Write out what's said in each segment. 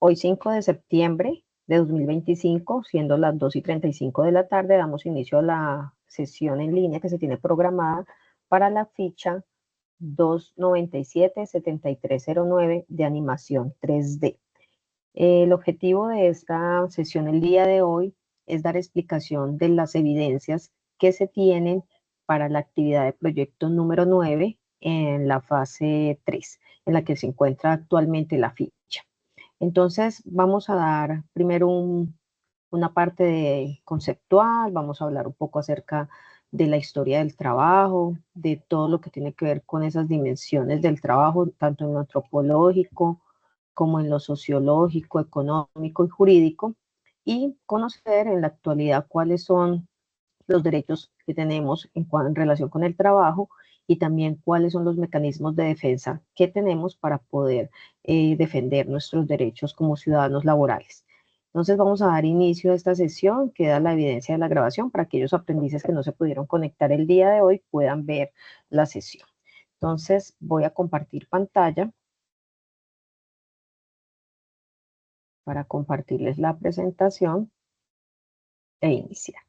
Hoy 5 de septiembre de 2025, siendo las 2:35 de la tarde, damos inicio a la sesión en línea que se tiene programada para la ficha 297-7309 de animación 3D. El objetivo de esta sesión el día de hoy es dar explicación de las evidencias que se tienen para la actividad de proyecto número 9 en la fase 3, en la que se encuentra actualmente la ficha. Entonces, vamos a dar primero una parte conceptual, vamos a hablar un poco acerca de la historia del trabajo, de todo lo que tiene que ver con esas dimensiones del trabajo, tanto en lo antropológico como en lo sociológico, económico y jurídico, y conocer en la actualidad cuáles son los derechos que tenemos en relación con el trabajo y también cuáles son los mecanismos de defensa que tenemos para poder defender nuestros derechos como ciudadanos laborales. Entonces vamos a dar inicio a esta sesión, queda la evidencia de la grabación para aquellos aprendices que no se pudieron conectar el día de hoy puedan ver la sesión. Entonces voy a compartir pantalla para compartirles la presentación e iniciar.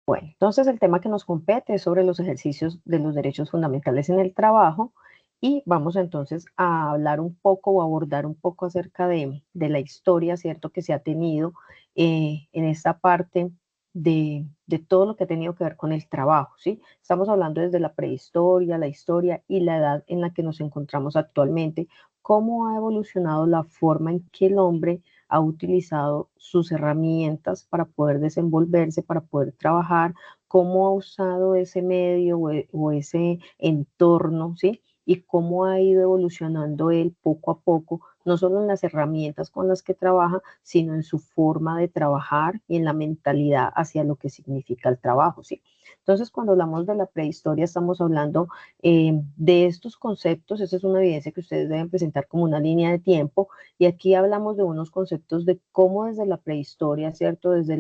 Bueno, entonces el tema que nos compete es sobre los ejercicios de los derechos fundamentales en el trabajo y vamos entonces a hablar un poco o abordar un poco acerca de la historia, ¿cierto?, que se ha tenido en esta parte de todo lo que ha tenido que ver con el trabajo, ¿sí? Estamos hablando desde la prehistoria, la historia y la edad en la que nos encontramos actualmente, cómo ha evolucionado la forma en que el hombre ha utilizado sus herramientas para poder desenvolverse, para poder trabajar, cómo ha usado ese medio o ese entorno, ¿sí? Y cómo ha ido evolucionando él poco a poco, no solo en las herramientas con las que trabaja, sino en su forma de trabajar y en la mentalidad hacia lo que significa el trabajo, ¿sí? Entonces, cuando hablamos de la prehistoria, estamos hablando de estos conceptos. Esa es una evidencia que ustedes deben presentar como una línea de tiempo y aquí hablamos de unos conceptos de cómo desde la prehistoria, ¿cierto? Desde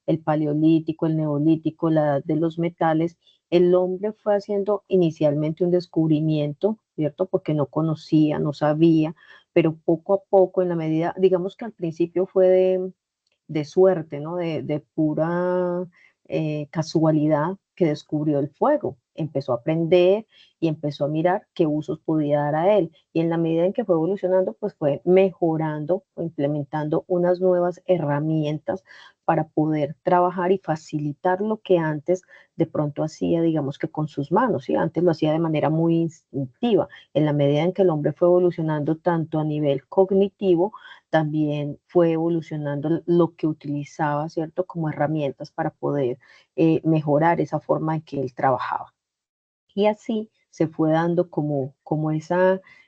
el paleolítico, el neolítico, la edad de los metales, el hombre fue haciendo inicialmente un descubrimiento, ¿cierto? Porque no conocía, no sabía, pero poco a poco, en la medida, digamos que al principio fue de suerte, ¿no? De pura casualidad que descubrió el fuego. Empezó a aprender y empezó a mirar qué usos podía dar a él. Y en la medida en que fue evolucionando, pues fue mejorando o implementando unas nuevas herramientas para poder trabajar y facilitar lo que antes de pronto hacía, digamos que con sus manos, ¿sí? Antes lo hacía de manera muy instintiva. En la medida en que el hombre fue evolucionando tanto a nivel cognitivo, también fue evolucionando lo que utilizaba, ¿cierto?, como herramientas para poder mejorar esa forma en que él trabajaba. Y así se fue dando como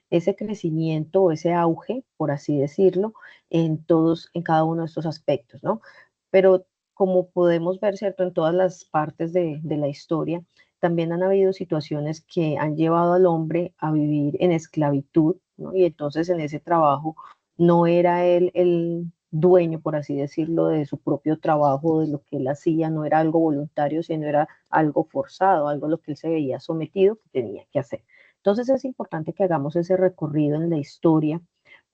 ese crecimiento o ese auge, por así decirlo, en cada uno de estos aspectos, ¿no? Pero como podemos ver, ¿cierto?, en todas las partes de la historia, también han habido situaciones que han llevado al hombre a vivir en esclavitud, ¿no? Y entonces en ese trabajo no era él el dueño, por así decirlo, de su propio trabajo, de lo que él hacía, no era algo voluntario, sino era algo forzado, algo a lo que él se veía sometido que tenía que hacer. Entonces es importante que hagamos ese recorrido en la historia.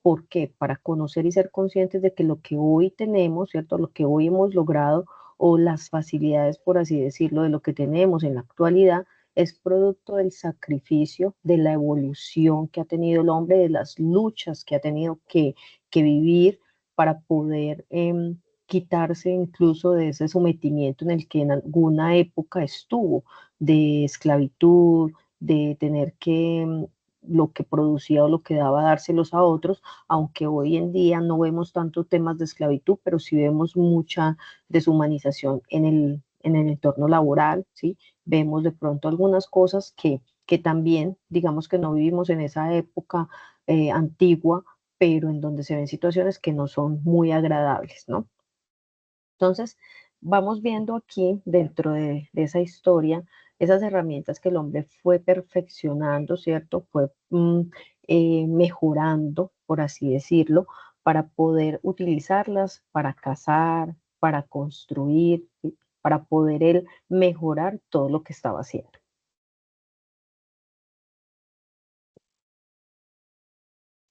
¿Por qué? Para conocer y ser conscientes de que lo que hoy tenemos, ¿cierto? Lo que hoy hemos logrado o las facilidades, por así decirlo, de lo que tenemos en la actualidad es producto del sacrificio, de la evolución que ha tenido el hombre, de las luchas que ha tenido que vivir para poder quitarse incluso de ese sometimiento en el que en alguna época estuvo, de esclavitud, de tener que lo que producía o lo que daba dárselos a otros, aunque hoy en día no vemos tanto temas de esclavitud, pero sí vemos mucha deshumanización en el entorno laboral, ¿sí? Vemos de pronto algunas cosas que también, digamos que no vivimos en esa época antigua, pero en donde se ven situaciones que no son muy agradables, ¿no? Entonces, vamos viendo aquí dentro de esa historia esas herramientas que el hombre fue perfeccionando, ¿cierto? Fue mejorando, por así decirlo, para poder utilizarlas para cazar, para construir, ¿sí? Para poder él mejorar todo lo que estaba haciendo.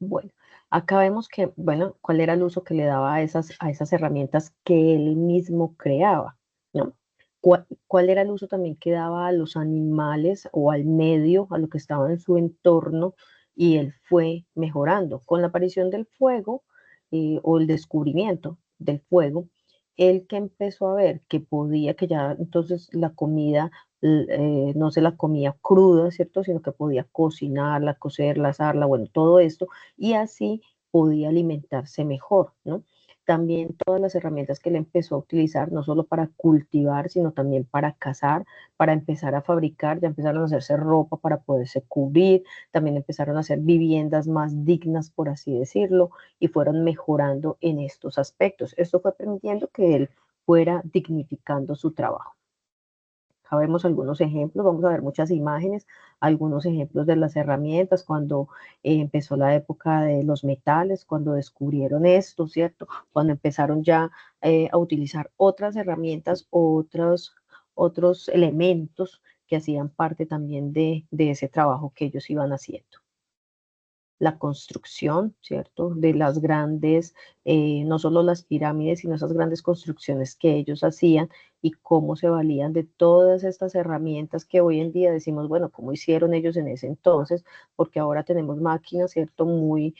Bueno, acá vemos que, bueno, cuál era el uso que le daba a esas herramientas que él mismo creaba, ¿no? ¿Cuál era el uso también que daba a los animales o al medio, a lo que estaba en su entorno? Y él fue mejorando. Con la aparición del fuego o el descubrimiento del fuego, él que empezó a ver que podía, que ya entonces la comida no se la comía cruda, ¿cierto? Sino que podía cocinarla, cocerla, asarla, bueno, todo esto, y así podía alimentarse mejor, ¿no? También todas las herramientas que él empezó a utilizar, no solo para cultivar, sino también para cazar, para empezar a fabricar, ya empezaron a hacerse ropa para poderse cubrir, también empezaron a hacer viviendas más dignas, por así decirlo, y fueron mejorando en estos aspectos. Esto fue permitiendo que él fuera dignificando su trabajo. Acá vemos algunos ejemplos, vamos a ver muchas imágenes, algunos ejemplos de las herramientas cuando empezó la época de los metales, cuando descubrieron esto, ¿cierto? Cuando empezaron ya a utilizar otras herramientas, otros elementos que hacían parte también de ese trabajo que ellos iban haciendo. La construcción, ¿cierto? De las grandes, no solo las pirámides, sino esas grandes construcciones que ellos hacían y cómo se valían de todas estas herramientas que hoy en día decimos, bueno, ¿cómo hicieron ellos en ese entonces? Porque ahora tenemos máquinas, ¿cierto? Muy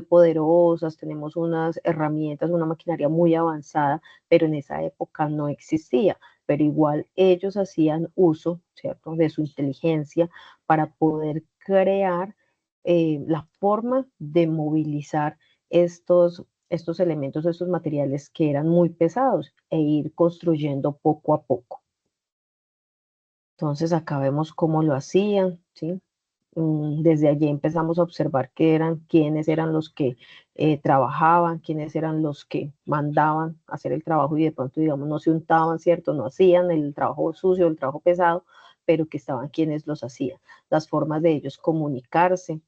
poderosas, tenemos unas herramientas, una maquinaria muy avanzada, pero en esa época no existía. Pero igual ellos hacían uso, ¿cierto? De su inteligencia para poder crear la forma de movilizar estos elementos, estos materiales que eran muy pesados e ir construyendo poco a poco. Entonces acá vemos cómo lo hacían, ¿sí? Desde allí empezamos a observar quiénes eran los que trabajaban, quiénes eran los que mandaban a hacer el trabajo y de pronto, digamos, no se untaban, ¿cierto? No hacían el trabajo sucio, el trabajo pesado, pero que estaban quienes los hacían. Las formas de ellos comunicarse,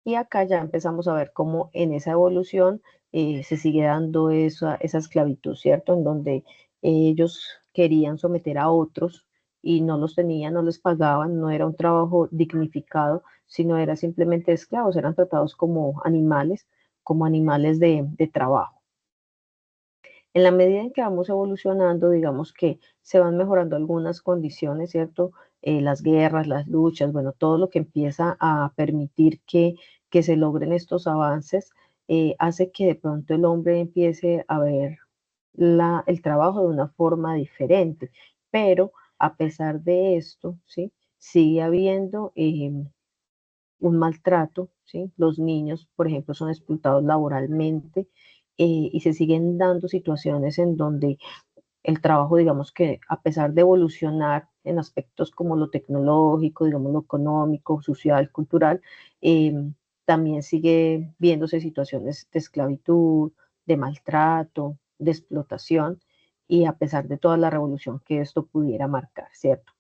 y acá ya empezamos a ver cómo en esa evolución se sigue dando esa esclavitud, ¿cierto? En donde ellos querían someter a otros y no los tenían, no les pagaban, no era un trabajo dignificado, sino era simplemente esclavos, eran tratados como animales de trabajo. En la medida en que vamos evolucionando, digamos que se van mejorando algunas condiciones, ¿cierto? Las guerras, las luchas, bueno, todo lo que empieza a permitir que se logren estos avances, hace que de pronto el hombre empiece a ver el trabajo de una forma diferente. Pero a pesar de esto, ¿sí? Sigue habiendo un maltrato, ¿sí? Los niños, por ejemplo, son explotados laboralmente y se siguen dando situaciones en donde el trabajo, digamos que a pesar de evolucionar en aspectos como lo tecnológico, digamos lo económico, social, cultural, eh, también sigue viéndose situaciones de esclavitud, de maltrato, de explotación, y a pesar de toda la revolución que esto pudiera marcar, ¿cierto?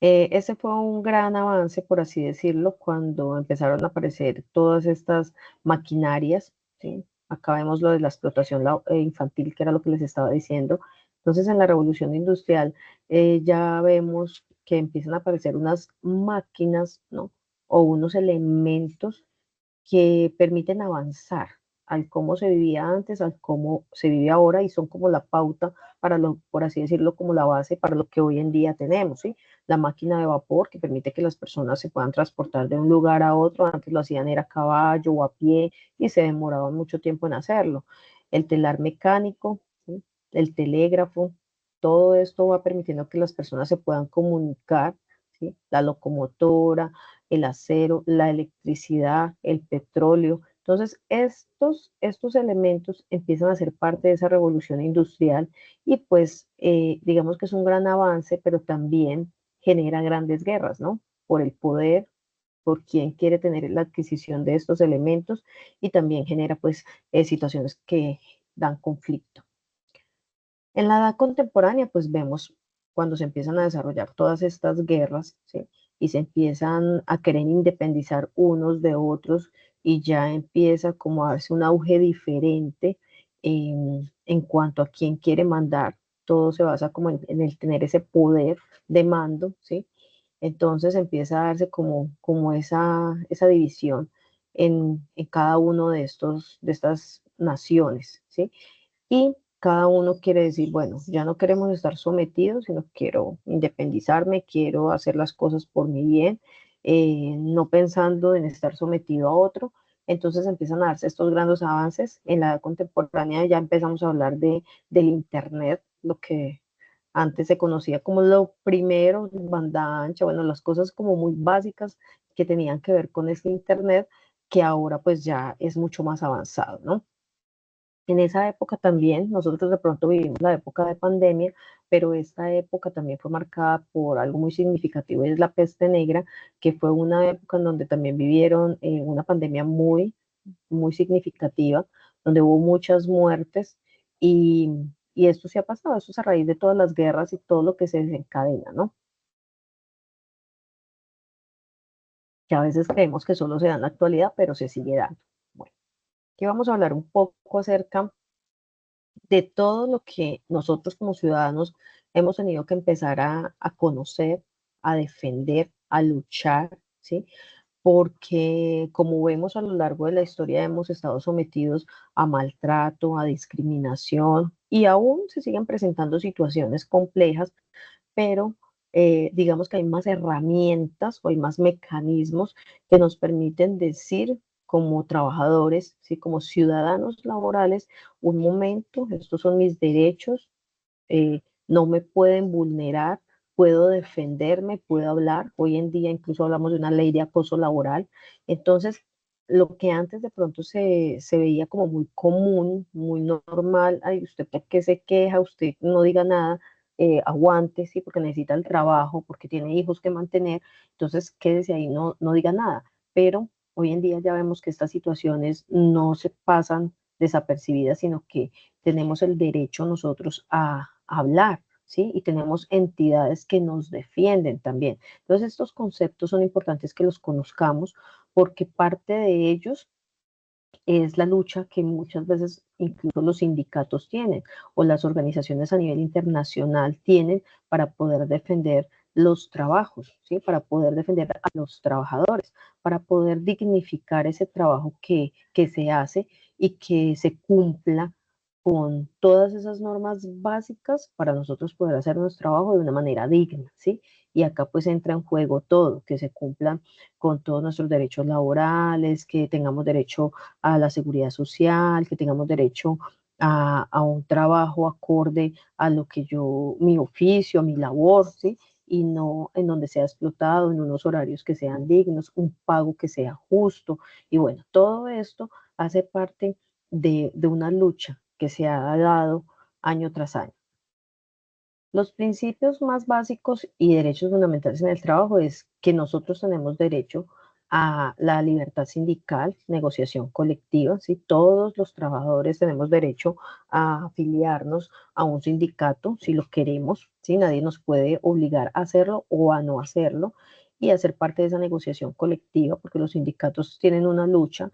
Ese fue un gran avance, por así decirlo, cuando empezaron a aparecer todas estas maquinarias, ¿sí? Acá vemos lo de la explotación infantil, que era lo que les estaba diciendo. Entonces, en la revolución industrial ya vemos que empiezan a aparecer unas máquinas, ¿no? O unos elementos que permiten avanzar al cómo se vivía antes, al cómo se vive ahora y son como la pauta para lo, por así decirlo, como la base para lo que hoy en día tenemos, ¿sí? La máquina de vapor que permite que las personas se puedan transportar de un lugar a otro, antes lo hacían era a caballo o a pie y se demoraban mucho tiempo en hacerlo. El telar mecánico, ¿sí? El telégrafo, todo esto va permitiendo que las personas se puedan comunicar, ¿sí? La locomotora, el acero, la electricidad, el petróleo. Entonces, estos elementos empiezan a ser parte de esa revolución industrial y pues digamos que es un gran avance, pero también genera grandes guerras, ¿no? Por el poder, por quién quiere tener la adquisición de estos elementos y también genera pues situaciones que dan conflicto. En la edad contemporánea, pues vemos cuando se empiezan a desarrollar todas estas guerras, ¿sí? Y se empiezan a querer independizar unos de otros y ya empieza como a darse un auge diferente en cuanto a quién quiere mandar. Todo se basa como en el tener ese poder de mando, ¿sí? Entonces empieza a darse como esa división en cada uno de estas naciones, ¿sí? Y cada uno quiere decir, bueno, ya no queremos estar sometidos, sino quiero independizarme, quiero hacer las cosas por mi bien, no pensando en estar sometido a otro. Entonces empiezan a darse estos grandes avances. En la edad contemporánea ya empezamos a hablar del Internet, lo que antes se conocía como lo primero, banda ancha, bueno, las cosas como muy básicas que tenían que ver con este Internet, que ahora pues ya es mucho más avanzado, ¿no? En esa época también, nosotros de pronto vivimos la época de pandemia, pero esta época también fue marcada por algo muy significativo, y es la peste negra, que fue una época en donde también vivieron una pandemia muy significativa, donde hubo muchas muertes y, y esto se ha pasado, esto es a raíz de todas las guerras y todo lo que se desencadena, ¿no? Que a veces creemos que solo se da en la actualidad, pero se sigue dando. Bueno, aquí vamos a hablar un poco acerca de todo lo que nosotros como ciudadanos hemos tenido que empezar a conocer, a defender, a luchar, ¿sí? Porque como vemos a lo largo de la historia hemos estado sometidos a maltrato, a discriminación y aún se siguen presentando situaciones complejas, pero digamos que hay más herramientas o hay más mecanismos que nos permiten decir como trabajadores, ¿sí? Como ciudadanos laborales, un momento, estos son mis derechos, no me pueden vulnerar, puedo defenderme, puedo hablar. Hoy en día incluso hablamos de una ley de acoso laboral. Entonces, lo que antes de pronto se veía como muy común, muy normal, ay, usted por qué se queja, usted no diga nada, aguante, sí, porque necesita el trabajo, porque tiene hijos que mantener, entonces quédese ahí, no diga nada. Pero hoy en día ya vemos que estas situaciones no se pasan desapercibidas, sino que tenemos el derecho nosotros a hablar, ¿sí? Y tenemos entidades que nos defienden también. Entonces, estos conceptos son importantes que los conozcamos porque parte de ellos es la lucha que muchas veces incluso los sindicatos tienen o las organizaciones a nivel internacional tienen para poder defender los trabajos, ¿sí? Para poder defender a los trabajadores, para poder dignificar ese trabajo que se hace y que se cumpla con todas esas normas básicas para nosotros poder hacer nuestro trabajo de una manera digna, ¿sí? Y acá pues entra en juego todo, que se cumplan con todos nuestros derechos laborales, que tengamos derecho a la seguridad social, que tengamos derecho a un trabajo acorde a lo que yo, mi oficio, mi labor, ¿sí? Y no en donde sea explotado, en unos horarios que sean dignos, un pago que sea justo. Y bueno, todo esto hace parte de una lucha que se ha dado año tras año. Los principios más básicos y derechos fundamentales en el trabajo es que nosotros tenemos derecho a la libertad sindical, negociación colectiva, ¿sí? Todos los trabajadores tenemos derecho a afiliarnos a un sindicato si lo queremos, ¿sí? Nadie nos puede obligar a hacerlo o a no hacerlo y a ser parte de esa negociación colectiva, porque los sindicatos tienen una lucha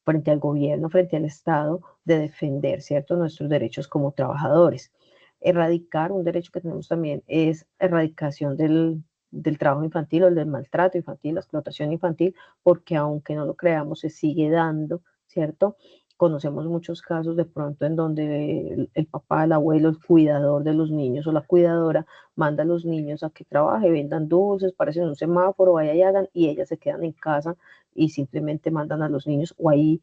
frente al gobierno, frente al Estado, de defender, ¿cierto?, nuestros derechos como trabajadores. Erradicar, un derecho que tenemos también es erradicación del trabajo infantil o del maltrato infantil, la explotación infantil, porque aunque no lo creamos, se sigue dando, ¿cierto? Conocemos muchos casos de pronto en donde el papá, el abuelo, el cuidador de los niños o la cuidadora manda a los niños a que trabajen, vendan dulces, parecen un semáforo, vaya y hagan, y ellas se quedan en casa y simplemente mandan a los niños, o hay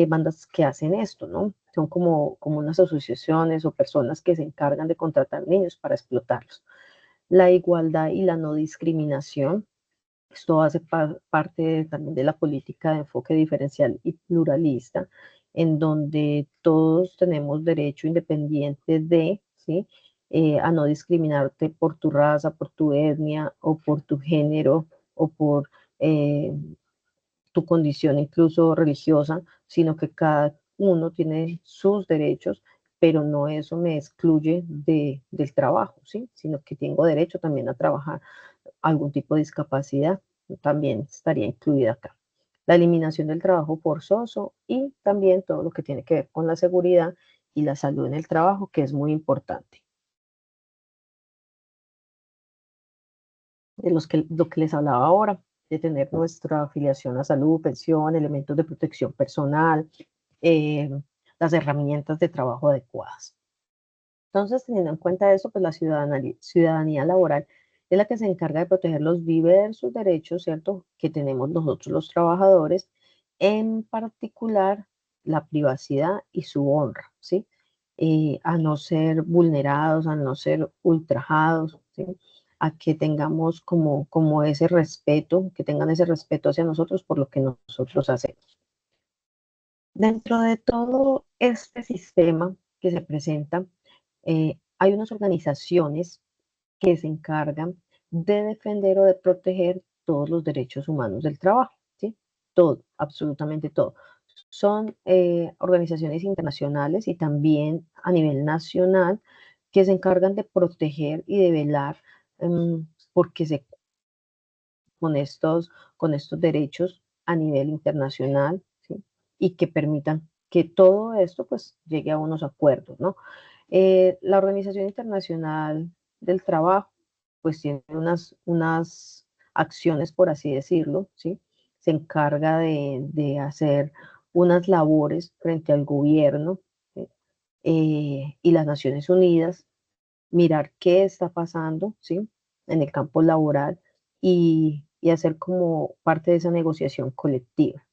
bandas que hacen esto, ¿no? Son como unas asociaciones o personas que se encargan de contratar niños para explotarlos. La igualdad y la no discriminación, esto hace parte también de la política de enfoque diferencial y pluralista, en donde todos tenemos derecho independiente de, ¿sí? A no discriminarte por tu raza, por tu etnia o por tu género o por eh, tu condición incluso religiosa, sino que cada uno tiene sus derechos, pero no eso me excluye del trabajo, ¿sí? Sino que tengo derecho también a trabajar. Algún tipo de discapacidad también estaría incluida acá. La eliminación del trabajo forzoso y también todo lo que tiene que ver con la seguridad y la salud en el trabajo, que es muy importante. lo que les hablaba ahora, de tener nuestra afiliación a salud, pensión, elementos de protección personal, eh, las herramientas de trabajo adecuadas. Entonces, teniendo en cuenta eso, pues la ciudadanía laboral es la que se encarga de proteger los diversos derechos, ¿cierto?, que tenemos nosotros los trabajadores, en particular la privacidad y su honra, ¿sí? A no ser vulnerados, a no ser ultrajados, ¿sí? A que tengamos como ese respeto, que tengan ese respeto hacia nosotros por lo que nosotros hacemos. Dentro de todo este sistema que se presenta, hay unas organizaciones que se encargan de defender o de proteger todos los derechos humanos del trabajo, ¿sí? Todo, absolutamente todo. Son organizaciones internacionales y también a nivel nacional que se encargan de proteger y de velar porque se con con estos derechos a nivel internacional, ¿sí? Y que permitan que todo esto pues llegue a unos acuerdos, ¿no? La Organización Internacional del Trabajo pues tiene unas acciones, por así decirlo, ¿sí? Se encarga de hacer unas labores frente al gobierno, ¿sí? Y las Naciones Unidas, mirar qué está pasando, ¿sí? En el campo laboral y hacer como parte de esa negociación colectiva.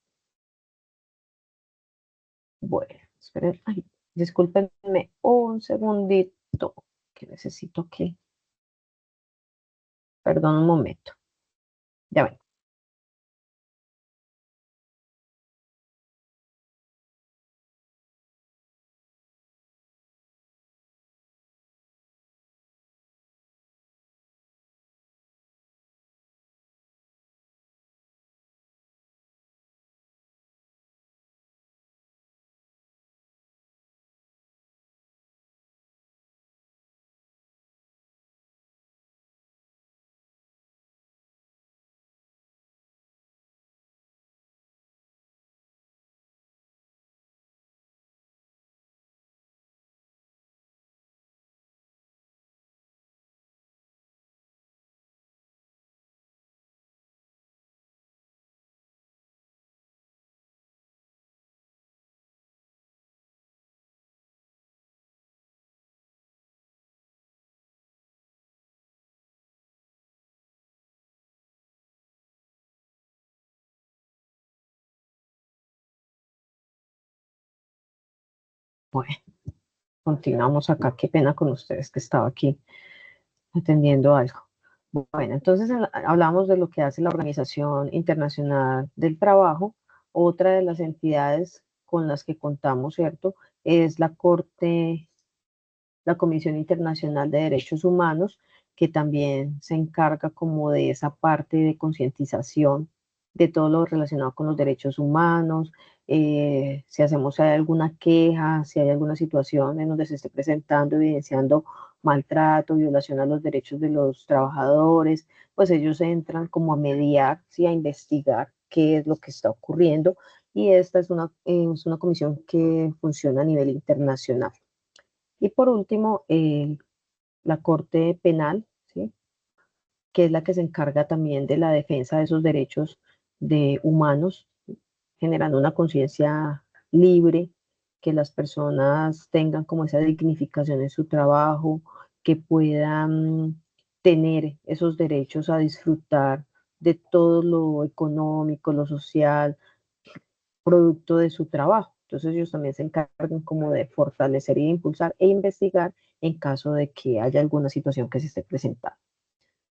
Bueno, esperen, ay, discúlpenme un segundito, que necesito que, perdón un momento, ya ven. Bueno, continuamos acá, qué pena con ustedes que estaba aquí atendiendo algo. Bueno, entonces hablamos de lo que hace la Organización Internacional del Trabajo. Otra de las entidades con las que contamos, ¿cierto? Es la Comisión Internacional de Derechos Humanos, que también se encarga como de esa parte de concientización de todo lo relacionado con los derechos humanos, si hacemos si hay alguna queja, si hay alguna situación en donde se esté presentando, evidenciando maltrato, violación a los derechos de los trabajadores, pues ellos entran como a mediar, ¿sí? A investigar qué es lo que está ocurriendo, y esta es una comisión que funciona a nivel internacional. Y por último, la Corte Penal, ¿sí? Que es la que se encarga también de la defensa de esos derechos de humanos, generando una conciencia libre, que las personas tengan como esa dignificación en su trabajo, que puedan tener esos derechos a disfrutar de todo lo económico, lo social, producto de su trabajo. Entonces ellos también se encargan como de fortalecer y de impulsar e investigar en caso de que haya alguna situación que se esté presentando.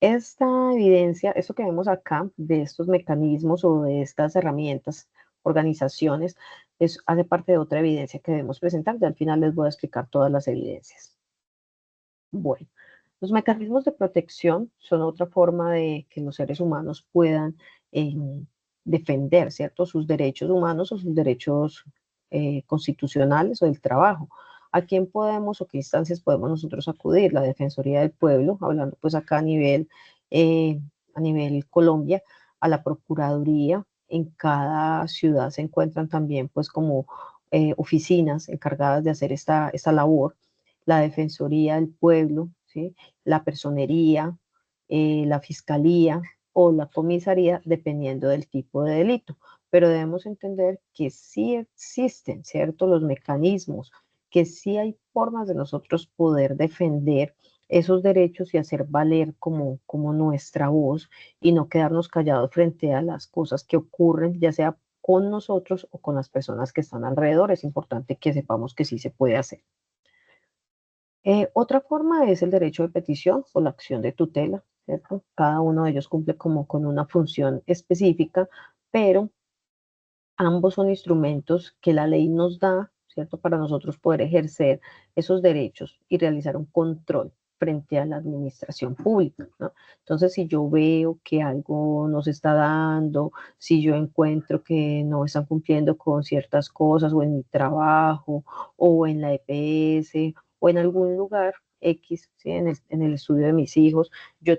Esta evidencia, esto que vemos acá, de estos mecanismos o de estas herramientas, organizaciones, hace parte de otra evidencia que debemos presentar. Y al final les voy a explicar todas las evidencias. Bueno, los mecanismos de protección son otra forma de que los seres humanos puedan eh, defender, ¿cierto?, sus derechos humanos o sus derechos constitucionales o del trabajo. ¿A quién podemos o qué instancias podemos nosotros acudir? La Defensoría del Pueblo, hablando pues acá a nivel Colombia, a la Procuraduría. En cada ciudad se encuentran también pues como oficinas encargadas de hacer esta labor, la Defensoría del Pueblo, ¿sí? La Personería, la fiscalía o la comisaría, dependiendo del tipo de delito. Pero debemos entender que sí existen, ¿cierto?, los mecanismos, que sí hay formas de nosotros poder defender esos derechos y hacer valer como nuestra voz y no quedarnos callados frente a las cosas que ocurren, ya sea con nosotros o con las personas que están alrededor. Es importante que sepamos que sí se puede hacer. Otra forma es el derecho de petición o la acción de tutela, ¿cierto? Cada uno de ellos cumple como con una función específica, pero ambos son instrumentos que la ley nos da, ¿cierto? Para nosotros poder ejercer esos derechos y realizar un control frente a la administración pública, ¿no? Entonces, si yo veo que algo nos está dando, si yo encuentro que no están cumpliendo con ciertas cosas o en mi trabajo o en la EPS o en algún lugar X, ¿sí? En el estudio de mis hijos, yo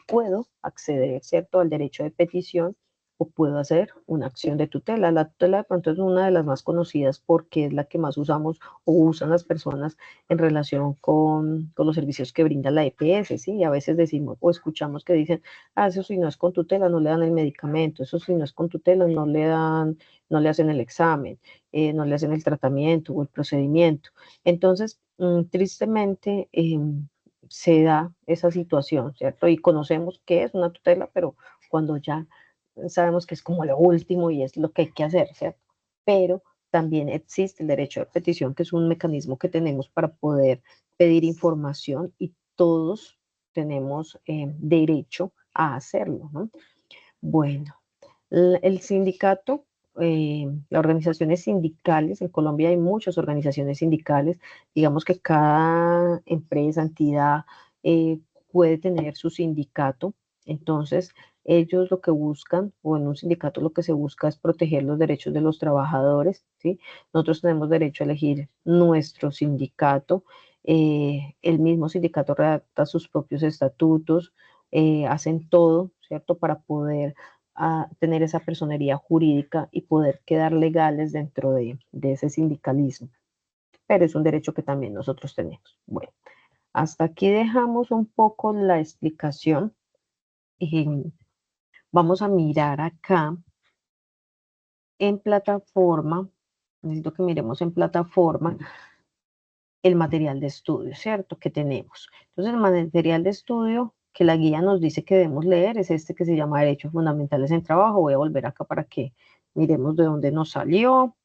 puedo acceder, ¿cierto?, al derecho de petición o puedo hacer una acción de tutela. La tutela de pronto es una de las más conocidas porque es la que más usamos o usan las personas en relación con los servicios que brinda la EPS, ¿sí? Y a veces decimos o escuchamos que dicen, eso si no es con tutela no le dan el medicamento, eso si no es con tutela no le hacen el examen, no le hacen el tratamiento o el procedimiento. Entonces, tristemente, se da esa situación, ¿cierto? Y conocemos que es una tutela, pero cuando ya sabemos que es como lo último y es lo que hay que hacer, ¿cierto? Pero también existe el derecho de petición, que es un mecanismo que tenemos para poder pedir información y todos tenemos derecho a hacerlo, ¿no? Bueno, el sindicato, las organizaciones sindicales, en Colombia hay muchas organizaciones sindicales, digamos que cada empresa, entidad eh, puede tener su sindicato, entonces ellos lo que buscan, o en un sindicato lo que se busca es proteger los derechos de los trabajadores, ¿sí? Nosotros tenemos derecho a elegir nuestro sindicato, el mismo sindicato redacta sus propios estatutos, hacen todo, ¿cierto?, para poder a tener esa personería jurídica y poder quedar legales dentro de ese sindicalismo. Pero es un derecho que también nosotros tenemos. Bueno, hasta aquí dejamos un poco la explicación y vamos a mirar acá en plataforma. Necesito que miremos en plataforma el material de estudio, ¿cierto? Que tenemos. Entonces, el material de estudio que la guía nos dice que debemos leer es este que se llama Derechos Fundamentales en Trabajo. Voy a volver acá para que miremos de dónde nos salió.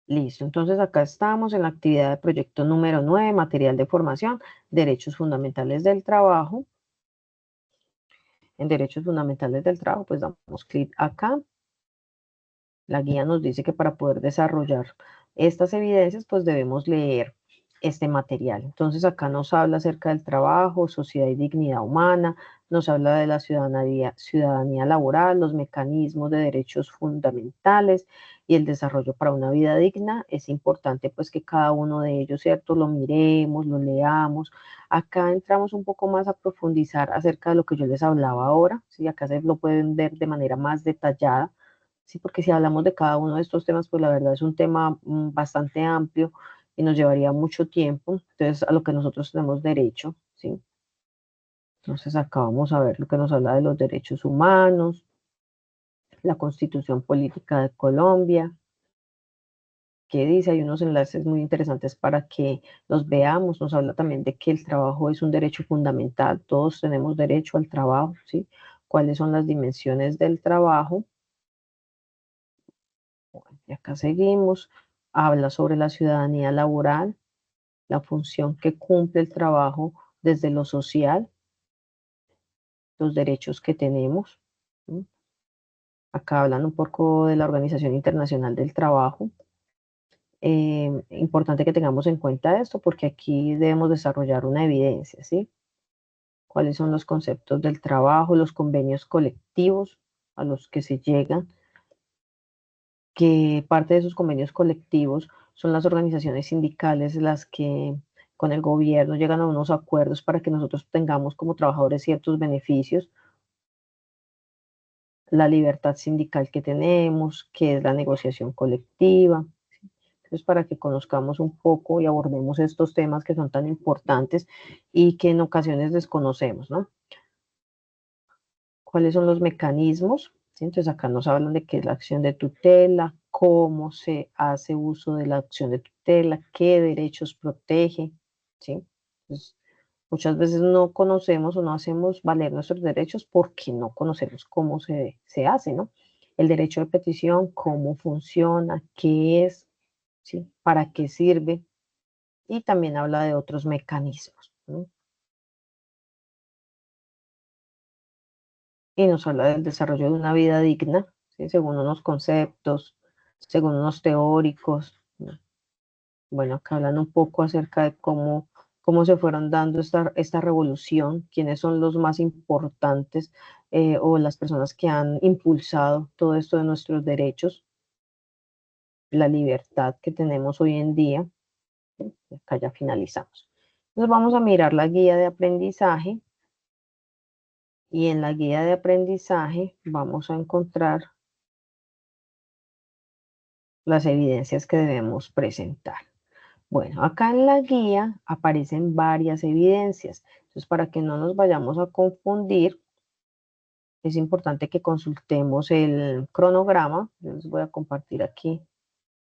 Listo, entonces acá estamos en la actividad de proyecto número 9, material de formación, derechos fundamentales del trabajo. En derechos fundamentales del trabajo, pues damos clic acá. La guía nos dice que para poder desarrollar estas evidencias, pues debemos leer este material. Entonces acá nos habla acerca del trabajo, sociedad y dignidad humana, nos habla de la ciudadanía laboral, los mecanismos de derechos fundamentales y el desarrollo para una vida digna. Es importante pues que cada uno de ellos, ¿cierto?, lo miremos, lo leamos. Acá entramos un poco más a profundizar acerca de lo que yo les hablaba ahora, ¿sí? Acá se lo pueden ver de manera más detallada. Sí, porque si hablamos de cada uno de estos temas, pues la verdad es un tema bastante amplio y nos llevaría mucho tiempo. Entonces, a lo que nosotros tenemos derecho, ¿sí? Entonces, acá vamos a ver lo que nos habla de los derechos humanos, la Constitución Política de Colombia, que dice, hay unos enlaces muy interesantes para que los veamos. Nos habla también de que el trabajo es un derecho fundamental, todos tenemos derecho al trabajo, ¿sí? ¿Cuáles son las dimensiones del trabajo? Y acá seguimos. Habla sobre la ciudadanía laboral, la función que cumple el trabajo desde lo social, los derechos que tenemos. ¿Sí? Acá hablan un poco de la Organización Internacional del Trabajo. Importante que tengamos en cuenta esto porque aquí debemos desarrollar una evidencia, ¿sí? ¿Cuáles son los conceptos del trabajo, los convenios colectivos a los que se llegan? Que parte de esos convenios colectivos son las organizaciones sindicales las que con el gobierno llegan a unos acuerdos para que nosotros tengamos como trabajadores ciertos beneficios. la libertad sindical que tenemos, qué es la negociación colectiva. Entonces, para que conozcamos un poco y abordemos estos temas que son tan importantes y que en ocasiones desconocemos, ¿no? ¿Cuáles son los mecanismos? ¿Sí? Entonces, acá nos hablan de qué es la acción de tutela, cómo se hace uso de la acción de tutela, qué derechos protege, ¿sí? Entonces, muchas veces no conocemos o no hacemos valer nuestros derechos porque no conocemos cómo se hace, ¿no? El derecho de petición, cómo funciona, qué es, ¿sí? ¿Para qué sirve? Y también habla de otros mecanismos, ¿no? Y nos habla del desarrollo de una vida digna, ¿sí? Según unos conceptos, según unos teóricos, ¿no? Bueno, acá hablan un poco acerca de cómo se fueron dando esta revolución, quiénes son los más importantes o las personas que han impulsado todo esto de nuestros derechos, la libertad que tenemos hoy en día. ¿Sí? Acá ya finalizamos. Entonces vamos a mirar la guía de aprendizaje y en la guía de aprendizaje vamos a encontrar las evidencias que debemos presentar. Bueno, acá en la guía aparecen varias evidencias. Entonces, para que no nos vayamos a confundir, es importante que consultemos el cronograma. Yo les voy a compartir aquí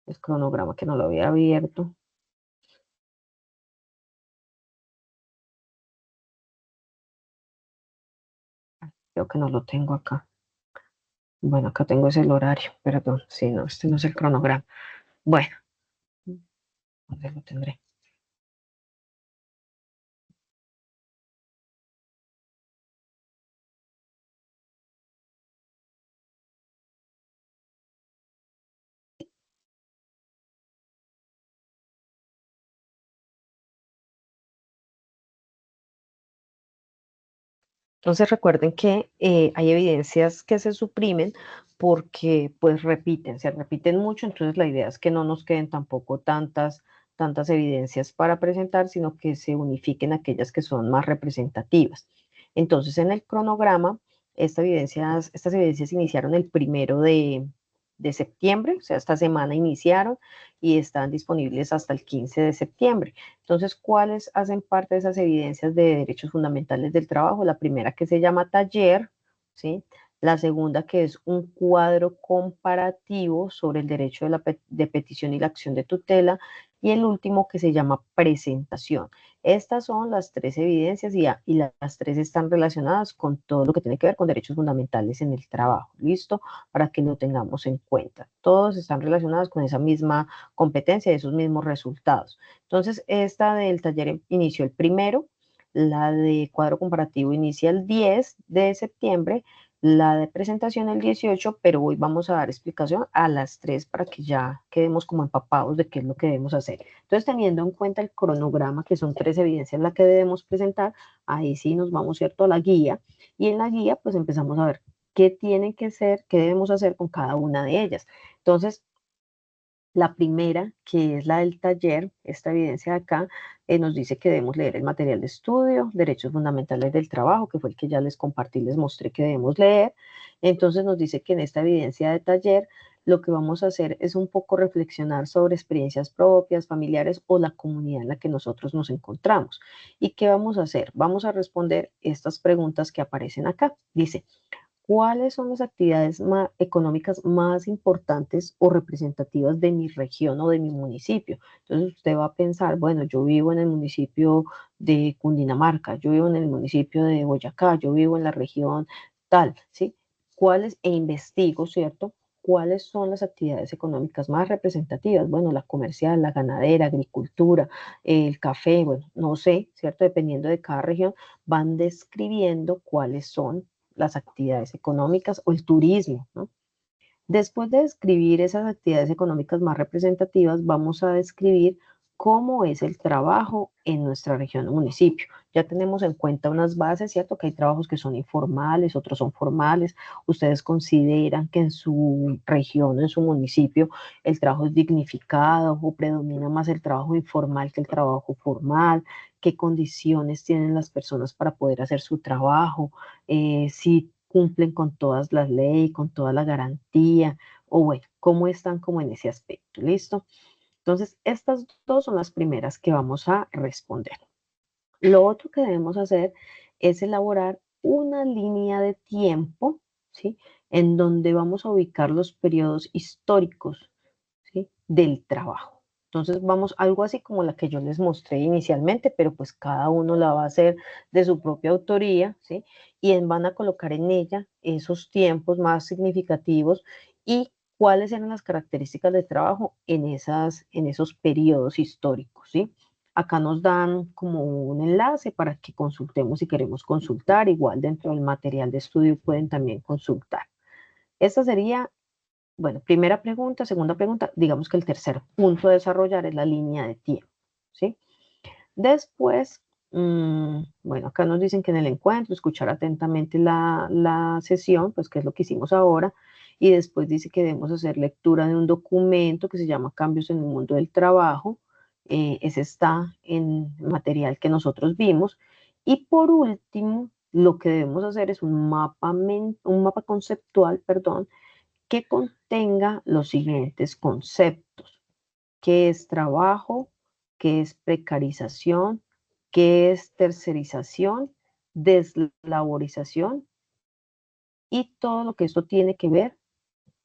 el cronograma que no lo había abierto. Creo que no lo tengo acá. Bueno, acá tengo ese el horario, perdón. Sí, no, este no es el cronograma. Bueno, ¿dónde lo tendré? Entonces recuerden que hay evidencias que se suprimen porque pues repiten, se repiten mucho, entonces la idea es que no nos queden tampoco tantas evidencias para presentar, sino que se unifiquen aquellas que son más representativas. Entonces en el cronograma, estas evidencias iniciaron el 1 de septiembre, o sea, esta semana iniciaron y están disponibles hasta el 15 de septiembre. Entonces, ¿cuáles hacen parte de esas evidencias de derechos fundamentales del trabajo? La primera que se llama taller, ¿sí? La segunda que es un cuadro comparativo sobre el derecho de petición y la acción de tutela. Y el último que se llama presentación. Estas son las tres evidencias y las tres están relacionadas con todo lo que tiene que ver con derechos fundamentales en el trabajo. ¿Listo? Para que lo tengamos en cuenta. Todos están relacionados con esa misma competencia y esos mismos resultados. Entonces, esta del taller inició el 1, la de cuadro comparativo inicia el 10 de septiembre, la de presentación el 18, pero hoy vamos a dar explicación a las 3 para que ya quedemos como empapados de qué es lo que debemos hacer. Entonces, teniendo en cuenta el cronograma, que son 3 evidencias las que debemos presentar, ahí sí nos vamos, ¿cierto?, a la guía, y en la guía pues empezamos a ver qué tiene que ser, qué debemos hacer con cada una de ellas. Entonces, la primera, que es la del taller, esta evidencia de acá, nos dice que debemos leer el material de estudio, Derechos Fundamentales del Trabajo, que fue el que ya les compartí, les mostré que debemos leer. Entonces nos dice que en esta evidencia de taller lo que vamos a hacer es un poco reflexionar sobre experiencias propias, familiares o la comunidad en la que nosotros nos encontramos. ¿Y qué vamos a hacer? Vamos a responder estas preguntas que aparecen acá. Dice, ¿cuáles son las actividades económicas más importantes o representativas de mi región o de mi municipio? Entonces usted va a pensar, bueno, yo vivo en el municipio de Cundinamarca, yo vivo en el municipio de Boyacá, yo vivo en la región tal, ¿sí? ¿Cuáles? E investigo, ¿cierto? ¿Cuáles son las actividades económicas más representativas? Bueno, la comercial, la ganadera, agricultura, el café, bueno, no sé, ¿cierto? Dependiendo de cada región, van describiendo cuáles son las actividades económicas o el turismo, ¿no? Después de describir esas actividades económicas más representativas, vamos a describir cómo es el trabajo en nuestra región o municipio. Ya tenemos en cuenta unas bases, ¿cierto? Que hay trabajos que son informales, otros son formales. Ustedes consideran que en su región, en su municipio, el trabajo es dignificado o predomina más el trabajo informal que el trabajo formal. ¿Qué condiciones tienen las personas para poder hacer su trabajo? Si cumplen con todas las leyes, con toda la garantía, o bueno, cómo están como en ese aspecto, ¿listo? Entonces, estas dos son las primeras que vamos a responder. Lo otro que debemos hacer es elaborar una línea de tiempo, ¿sí? En donde vamos a ubicar los periodos históricos, ¿sí? Del trabajo. Entonces vamos algo así como la que yo les mostré inicialmente, pero pues cada uno la va a hacer de su propia autoría, ¿sí? Y van a colocar en ella esos tiempos más significativos y cuáles eran las características de trabajo en esos periodos históricos, ¿sí? Acá nos dan como un enlace para que consultemos si queremos consultar. Igual dentro del material de estudio pueden también consultar. Esta sería, bueno, primera pregunta. Segunda pregunta, digamos que el tercer punto a desarrollar es la línea de tiempo, ¿sí? Después, bueno, acá nos dicen que en el encuentro escuchar atentamente la sesión, pues que es lo que hicimos ahora, y después dice que debemos hacer lectura de un documento que se llama Cambios en el mundo del trabajo. Ese está en material que nosotros vimos. Y por último, lo que debemos hacer es un mapa conceptual, perdón, que contenga los siguientes conceptos: qué es trabajo, qué es precarización, qué es tercerización, deslaborización y todo lo que esto tiene que ver,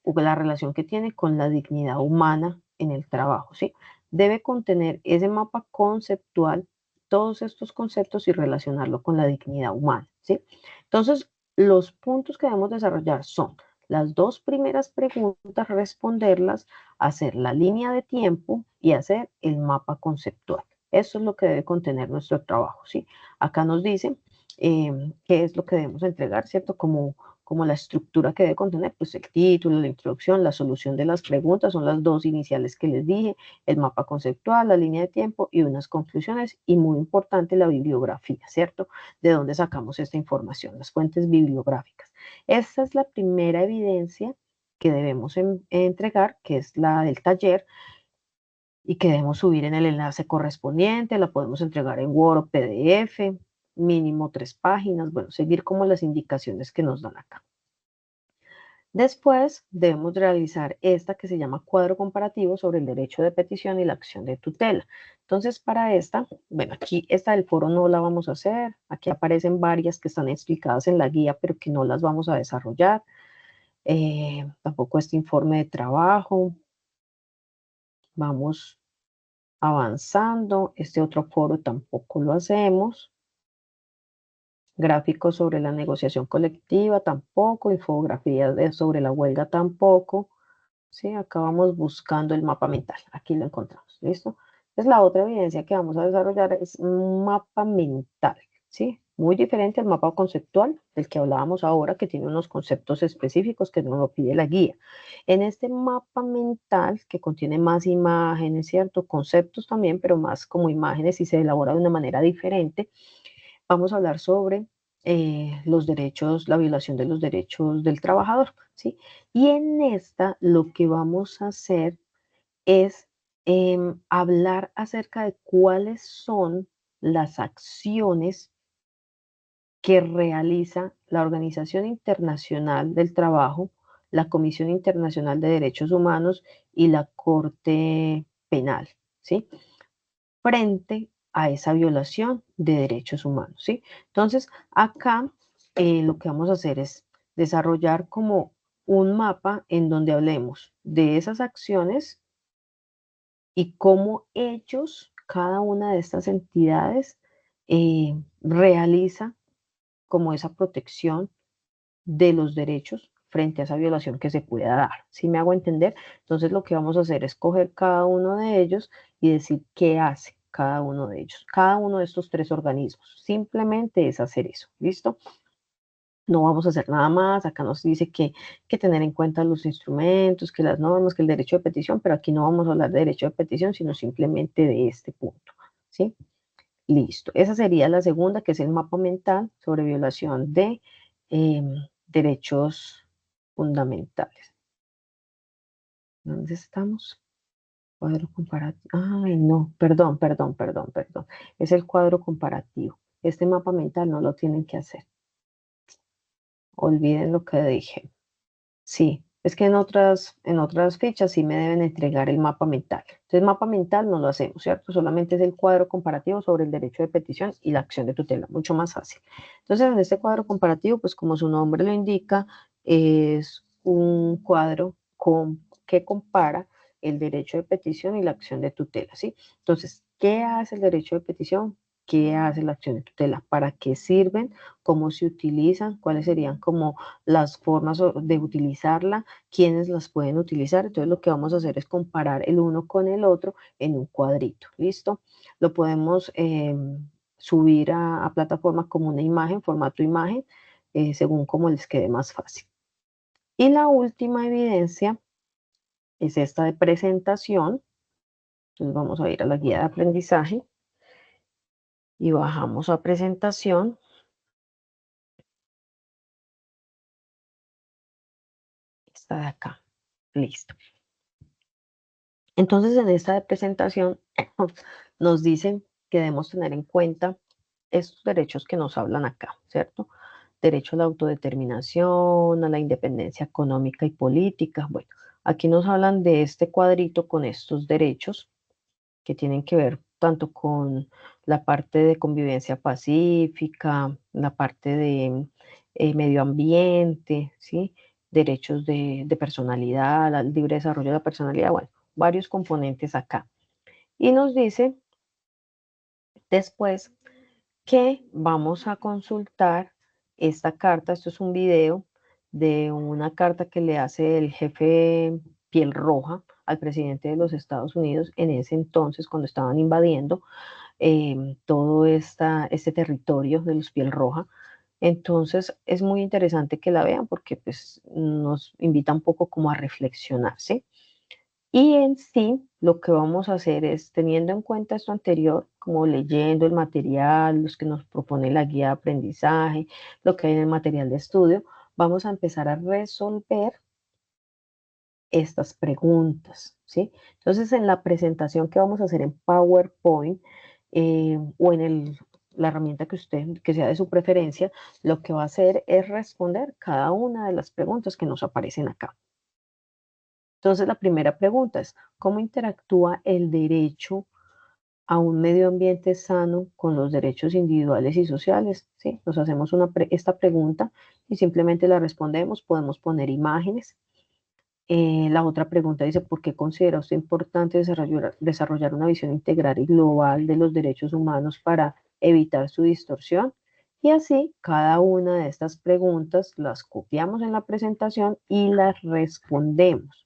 o la relación que tiene con la dignidad humana en el trabajo, ¿sí? Debe contener ese mapa conceptual, todos estos conceptos y relacionarlo con la dignidad humana, ¿sí? Entonces, los puntos que debemos desarrollar son las dos primeras preguntas, responderlas, hacer la línea de tiempo y hacer el mapa conceptual. Eso es lo que debe contener nuestro trabajo, ¿sí? Acá nos dice qué es lo que debemos entregar, ¿cierto? Como la estructura que debe contener, pues el título, la introducción, la solución de las preguntas, son las dos iniciales que les dije, el mapa conceptual, la línea de tiempo y unas conclusiones, y muy importante la bibliografía, ¿cierto? De dónde sacamos esta información, las fuentes bibliográficas. Esta es la primera evidencia que debemos entregar, que es la del taller, y que debemos subir en el enlace correspondiente. La podemos entregar en Word o PDF, mínimo 3 páginas, bueno, seguir como las indicaciones que nos dan acá. Después debemos realizar esta que se llama cuadro comparativo sobre el derecho de petición y la acción de tutela. Entonces, para esta, bueno, aquí esta del foro no la vamos a hacer. Aquí aparecen varias que están explicadas en la guía, pero que no las vamos a desarrollar. Tampoco este informe de trabajo. Vamos avanzando. Este otro foro tampoco lo hacemos. Gráficos sobre la negociación colectiva tampoco. Infografías sobre la huelga tampoco. ¿Sí? Acá vamos buscando el mapa mental. Aquí lo encontramos. ¿Listo? Entonces, la otra evidencia que vamos a desarrollar es un mapa mental. ¿Sí? Muy diferente al mapa conceptual del que hablábamos ahora, que tiene unos conceptos específicos que nos lo pide la guía. En este mapa mental, que contiene más imágenes, ¿cierto? Conceptos también, pero más como imágenes y se elabora de una manera diferente, vamos a hablar sobre los derechos, la violación de los derechos del trabajador, ¿sí? Y en esta lo que vamos a hacer es hablar acerca de cuáles son las acciones que realiza la Organización Internacional del Trabajo, la Comisión Internacional de Derechos Humanos y la Corte Penal, ¿sí? Frente a esa violación de derechos humanos, ¿sí? Entonces, acá lo que vamos a hacer es desarrollar como un mapa en donde hablemos de esas acciones y cómo ellos, cada una de estas entidades, realiza como esa protección de los derechos frente a esa violación que se pueda dar. ¿Sí me hago entender? Entonces lo que vamos a hacer es coger cada uno de ellos y decir qué hace cada uno de ellos, cada uno de estos tres organismos. Simplemente es hacer eso. ¿Listo? No vamos a hacer nada más. Acá nos dice que tener en cuenta los instrumentos, que las normas, que el derecho de petición, pero aquí no vamos a hablar de derecho de petición, sino simplemente de este punto. ¿Sí? Listo. Esa sería la segunda, que es el mapa mental sobre violación de derechos fundamentales. ¿Dónde estamos? Cuadro comparativo. Ay, no, perdón. Es el cuadro comparativo. Este mapa mental no lo tienen que hacer. olviden lo que dije. Sí, es que en otras fichas sí me deben entregar el mapa mental. Entonces, mapa mental no lo hacemos, ¿cierto? Solamente es el cuadro comparativo sobre el derecho de petición y la acción de tutela, mucho más fácil. Entonces, en este cuadro comparativo, pues como su nombre lo indica, es un cuadro que compara el derecho de petición y la acción de tutela, ¿sí? Entonces, ¿qué hace el derecho de petición? ¿Qué hace la acción de tutela? ¿Para qué sirven? ¿Cómo se utilizan? ¿Cuáles serían como las formas de utilizarla, quiénes las pueden utilizar? Entonces lo que vamos a hacer es comparar el uno con el otro en un cuadrito, ¿listo? Lo podemos subir a plataformas como una imagen, formato imagen, según como les quede más fácil. Y la última evidencia es esta de presentación. Entonces vamos a ir a la guía de aprendizaje y bajamos a presentación. Esta de acá, listo. Entonces, en esta presentación nos dicen que debemos tener en cuenta estos derechos que nos hablan acá, ¿cierto? Derecho a la autodeterminación, a la independencia económica y política. Bueno, aquí nos hablan de este cuadrito con estos derechos que tienen que ver tanto con la parte de convivencia pacífica, la parte de medio ambiente, ¿sí? Derechos de personalidad, al libre desarrollo de la personalidad, bueno, varios componentes acá. Y nos dice después que vamos a consultar esta carta. Esto es un video de una carta que le hace el jefe Piel Roja al presidente de los Estados Unidos en ese entonces, cuando estaban invadiendo todo este territorio de los Piel Roja. Entonces es muy interesante que la vean porque pues, nos invita un poco como a reflexionarse. Y en sí, lo que vamos a hacer es, teniendo en cuenta esto anterior, como leyendo el material, los que nos propone la guía de aprendizaje, lo que hay en el material de estudio, vamos a empezar a resolver estas preguntas, ¿sí? Entonces, en la presentación que vamos a hacer en PowerPoint o en la herramienta que sea de su preferencia, lo que va a hacer es responder cada una de las preguntas que nos aparecen acá. Entonces, la primera pregunta es, ¿cómo interactúa el derecho a un medio ambiente sano con los derechos individuales y sociales? ¿Sí? Nos hacemos esta pregunta y simplemente la respondemos. Podemos poner imágenes. La otra pregunta dice, ¿por qué considera usted importante desarrollar una visión integral y global de los derechos humanos para evitar su distorsión? Y así, cada una de estas preguntas las copiamos en la presentación y las respondemos.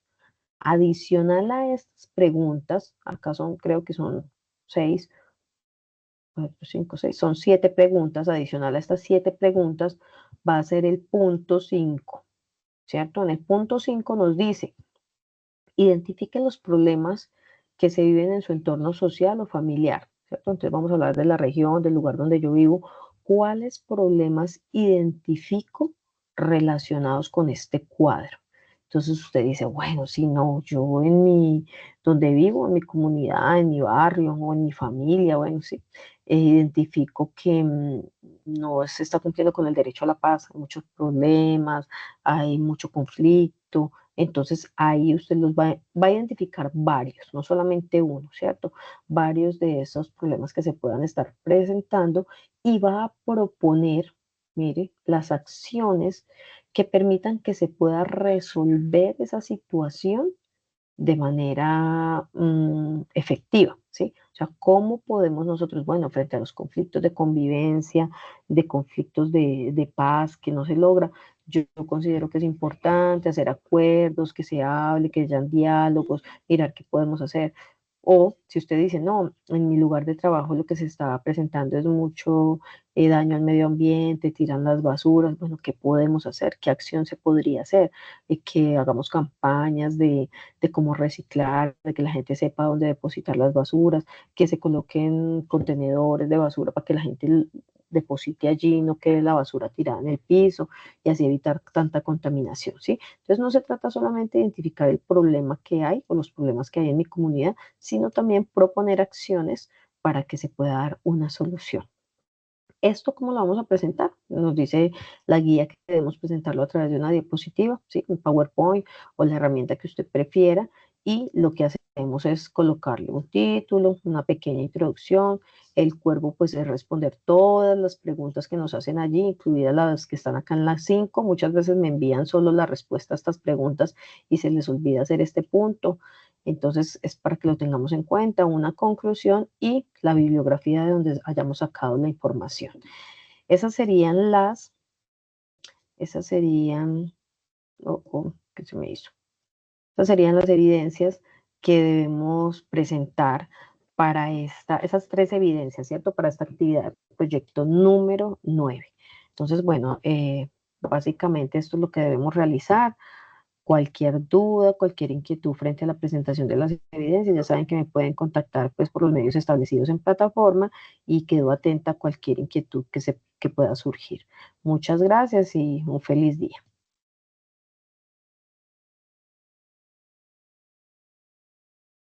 Adicional a estas preguntas, acá son, creo que son 6, 4, 5, 6, son 7 preguntas. Adicional a estas 7 preguntas va a ser el punto 5, ¿cierto? En el punto 5 nos dice, identifique los problemas que se viven en su entorno social o familiar, ¿cierto? Entonces vamos a hablar de la región, del lugar donde yo vivo. ¿Cuáles problemas identifico relacionados con este cuadro? Entonces usted dice, bueno, si no, yo donde vivo, en mi comunidad, en mi barrio o en mi familia, bueno, sí, identifico que no se está cumpliendo con el derecho a la paz, hay muchos problemas, hay mucho conflicto. Entonces ahí usted va a identificar varios, no solamente uno, ¿cierto? Varios de esos problemas que se puedan estar presentando y va a proponer, mire, las acciones que permitan que se pueda resolver esa situación de manera efectiva, ¿sí? O sea, ¿cómo podemos nosotros, bueno, frente a los conflictos de convivencia, de conflictos de paz que no se logra, yo considero que es importante hacer acuerdos, que se hable, que hayan diálogos, mirar qué podemos hacer? O si usted dice, no, en mi lugar de trabajo lo que se está presentando es mucho daño al medio ambiente, tiran las basuras, bueno, ¿qué podemos hacer? ¿Qué acción se podría hacer? Que hagamos campañas de cómo reciclar, de que la gente sepa dónde depositar las basuras, que se coloquen contenedores de basura para que la gente deposite allí, no quede la basura tirada en el piso y así evitar tanta contaminación, ¿sí? Entonces no se trata solamente de identificar el problema que hay o los problemas que hay en mi comunidad, sino también proponer acciones para que se pueda dar una solución. ¿Esto cómo lo vamos a presentar? Nos dice la guía que debemos presentarlo a través de una diapositiva, ¿sí? Un PowerPoint o la herramienta que usted prefiera, y lo que hacemos es colocarle un título, una pequeña introducción. El cuervo pues es responder todas las preguntas que nos hacen allí, incluidas las que están acá en las 5. Muchas veces me envían solo la respuesta a estas preguntas y se les olvida hacer este punto. Entonces es para que lo tengamos en cuenta, una conclusión y la bibliografía de donde hayamos sacado la información. Esas serían ¿qué se me hizo? Esas serían las evidencias que debemos presentar para esas 3 evidencias, ¿cierto? Para esta actividad, proyecto número 9. Entonces, bueno, básicamente esto es lo que debemos realizar. Cualquier duda, cualquier inquietud frente a la presentación de las evidencias, ya saben que me pueden contactar pues por los medios establecidos en plataforma, y quedo atenta a cualquier inquietud que pueda surgir. Muchas gracias y un feliz día.